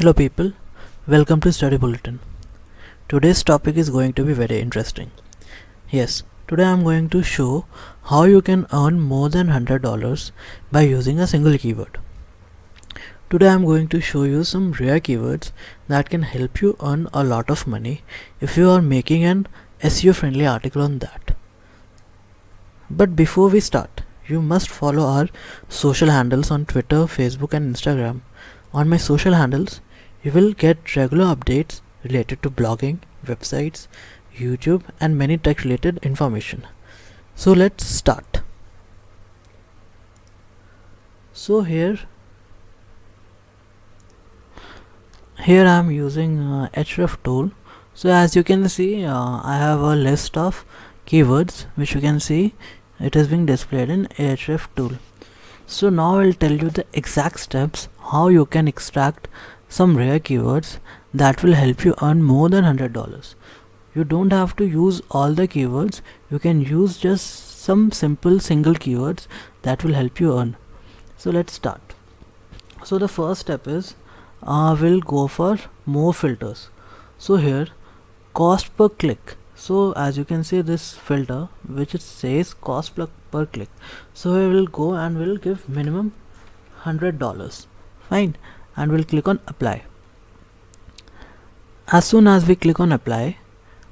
Hello people, welcome to Study Bulletin. Today's topic is going to be very interesting. Yes, today I am going to show how you can earn more than $100 by using a single keyword. Today I am going to show you some rare keywords that can help you earn a lot of money if you are making an SEO friendly article on that. But before we start, you must follow our social handles on Twitter, Facebook and Instagram. On my social handles, you will get regular updates related to blogging, websites, YouTube and many tech related information. So let's start. So here I am using Href tool. So as you can see, I have a list of keywords which you can see it is being displayed in Ahrefs tool. So now I'll tell you the exact steps how you can extract some rare keywords that will help you earn more than $100. You don't have to use all the keywords, you can use just some simple single keywords that will help you earn. So let's start. So the first step is we'll go for more filters. So here cost per click. So as you can see this filter which it says cost per click. So we will go and we'll give minimum $100. Fine, and we'll click on apply. As soon as we click on apply,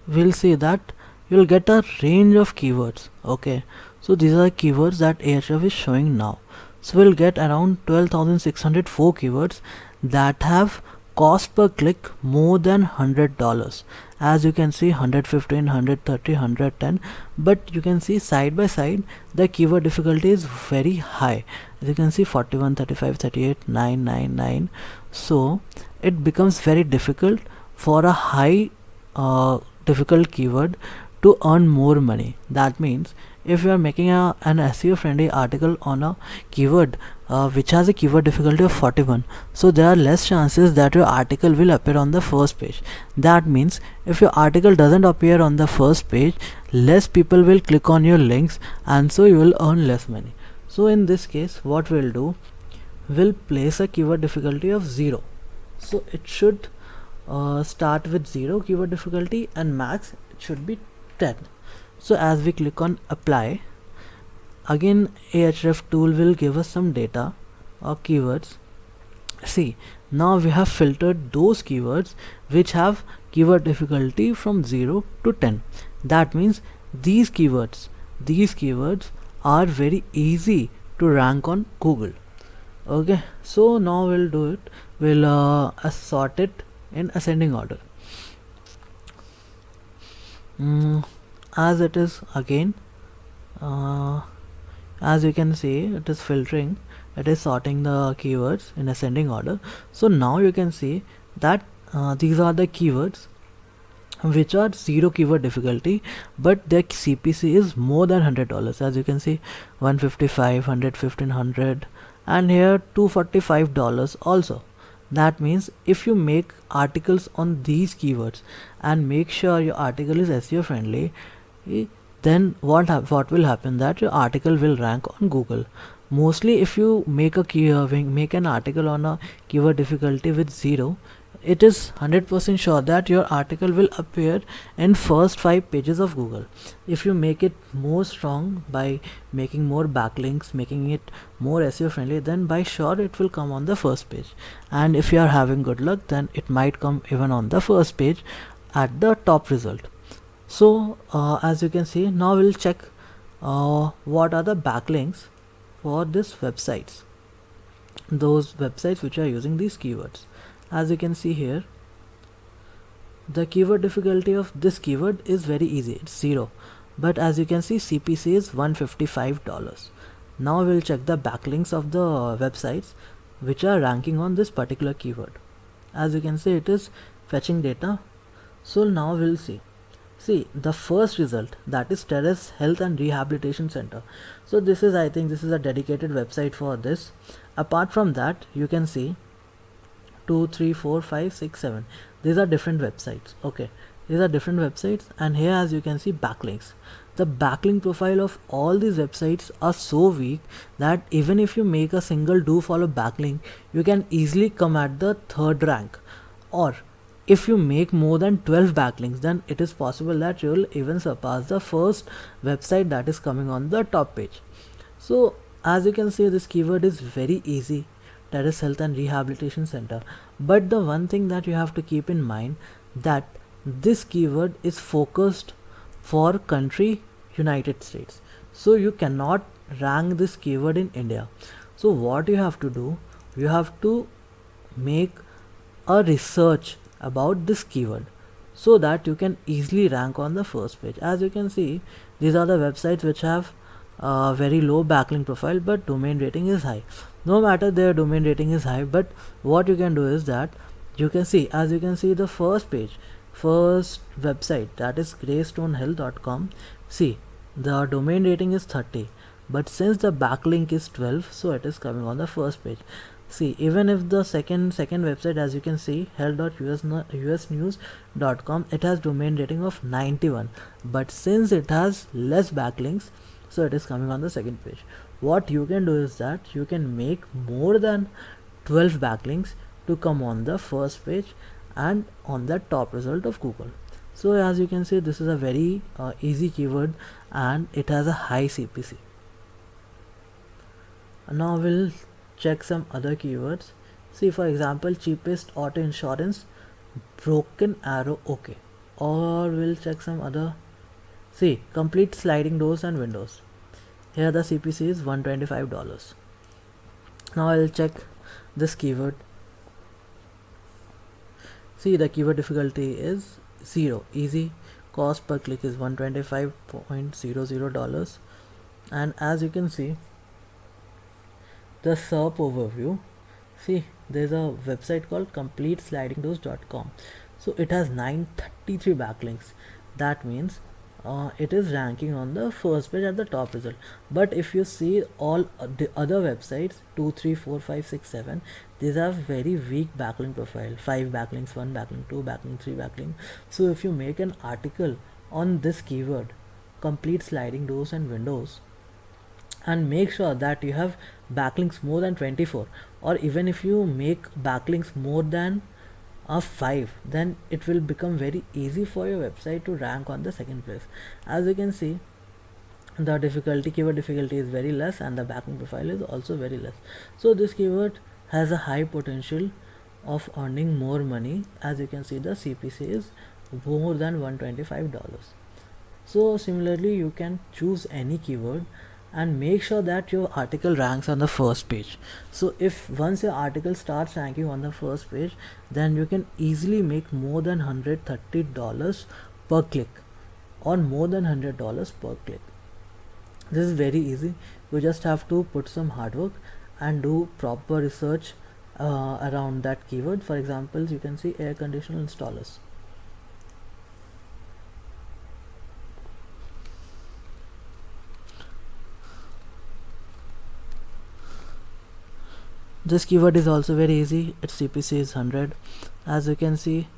we'll see that you'll get a range of keywords. Okay, so these are the keywords that Ahrefs is showing now. So we'll get around 12,604 keywords that have cost per click more than $100. As you can see 115, 130, 110, but you can see side by side the keyword difficulty is very high. As you can see 41, 35, 38, 999. So it becomes very difficult for a high difficult keyword to earn more money. That means if you are making an SEO friendly article on a keyword which has a keyword difficulty of 41, so there are less chances that your article will appear on the first page. That means if your article doesn't appear on the first page, less people will click on your links and so you will earn less money. So in this case what we'll do, we'll place a keyword difficulty of 0. So it should start with 0 keyword difficulty and max it should be 10. So as we click on apply, again Ahrefs tool will give us some data or keywords. See, now we have filtered those keywords which have keyword difficulty from 0 to 10. That means these keywords are very easy to rank on Google. Okay, so now we'll do it. We'll sort it in ascending order. As it is again, as you can see it is filtering, it is sorting the keywords in ascending order. So now you can see that these are the keywords which are 0 keyword difficulty but their CPC is more than $100. As you can see 155, 100, 1500 and here $245 also. That means if you make articles on these keywords and make sure your article is SEO friendly, then what will happen that your article will rank on Google. Mostly if you make an article on a keyword difficulty with 0, it is 100% sure that your article will appear in first 5 pages of Google. If you make it more strong by making more backlinks, making it more SEO friendly, then by sure it will come on the first page. And if you are having good luck, then it might come even on the first page at the top result. So as you can see, now we'll check what are the backlinks for this websites, those websites which are using these keywords. As you can see here, the keyword difficulty of this keyword is very easy, it's 0, but as you can see CPC is $155. Now we'll check the backlinks of the websites which are ranking on this particular keyword. As you can see it is fetching data. So now we'll see the first result, that is Terrace Health and Rehabilitation Center. So this is, I think this is a dedicated website for this. Apart from that, you can see 2, 3, 4, 5, 6, 7. These are different websites. Okay, these are different websites, and here as you can see backlinks. The backlink profile of all these websites are so weak that even if you make a single do follow backlink, you can easily come at the third rank. Or if you make more than 12 backlinks, then it is possible that you will even surpass the first website that is coming on the top page. So as you can see, this keyword is very easy, that is health and rehabilitation center. But the one thing that you have to keep in mind, that this keyword is focused for country United States, so you cannot rank this keyword in India. So what you have to do, you have to make a research about this keyword so that you can easily rank on the first page. As you can see, these are the websites which have very low backlink profile but domain rating is high. No matter their domain rating is high, but what you can do is that you can see, as you can see, the first page, first website, that is greystonehealth.com. See, the domain rating is 30, but since the backlink is 12, so it is coming on the first page. See, even if the second website, as you can see, health.usnews.com, it has domain rating of 91, but since it has less backlinks, so it is coming on the second page. What you can do is that you can make more than 12 backlinks to come on the first page and on the top result of Google. So as you can see, this is a very easy keyword and it has a high CPC. Now we'll check some other keywords. See, for example, cheapest auto insurance, broken arrow, okay. Or we'll check some other. See, complete sliding doors and windows. Here the CPC is $125. Now I'll check this keyword. See, the keyword difficulty is 0, easy. Cost per click is $125.00. And as you can see, the SERP overview, see, there's a website called completeslidingdoors.com. So it has 933 backlinks. That means it is ranking on the first page at the top result. But if you see all the other websites, 2, 3, 4, 5, 6, 7, these have very weak backlink profile. 5 backlinks, 1 backlink, 2 backlink, 3 backlink. So if you make an article on this keyword, complete sliding doors and windows, and make sure that you have backlinks more than 24, or even if you make backlinks more than 5, then it will become very easy for your website to rank on the second place. As you can see, the keyword difficulty is very less and the backlink profile is also very less. So this keyword has a high potential of earning more money. As you can see, the CPC is more than $125. So similarly, you can choose any keyword and make sure that your article ranks on the first page. So if once your article starts ranking on the first page, then you can easily make more than $130 per click, or more than $100 per click. This is very easy. You just have to put some hard work and do proper research around that keyword. For example, you can see air conditioner installers. This keyword is also very easy. Its CPC is 100. As you can see,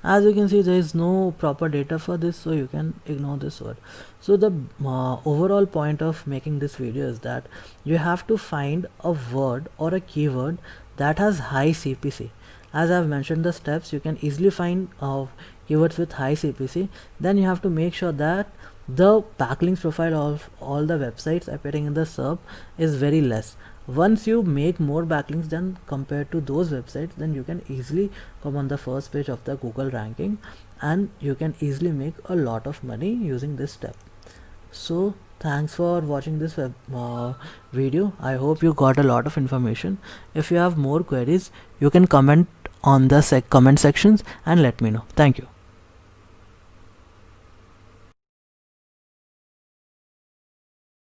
there is no proper data for this, so you can ignore this word. So the overall point of making this video is that you have to find a word or a keyword that has high CPC. As I have mentioned the steps, you can easily find keywords with high CPC. Then you have to make sure that the backlinks profile of all the websites appearing in the SERP is very less. Once you make more backlinks than compared to those websites, then you can easily come on the first page of the Google ranking, and you can easily make a lot of money using this step. So thanks for watching this video. I hope you got a lot of information. If you have more queries, you can comment on the comment sections and let me know. Thank you.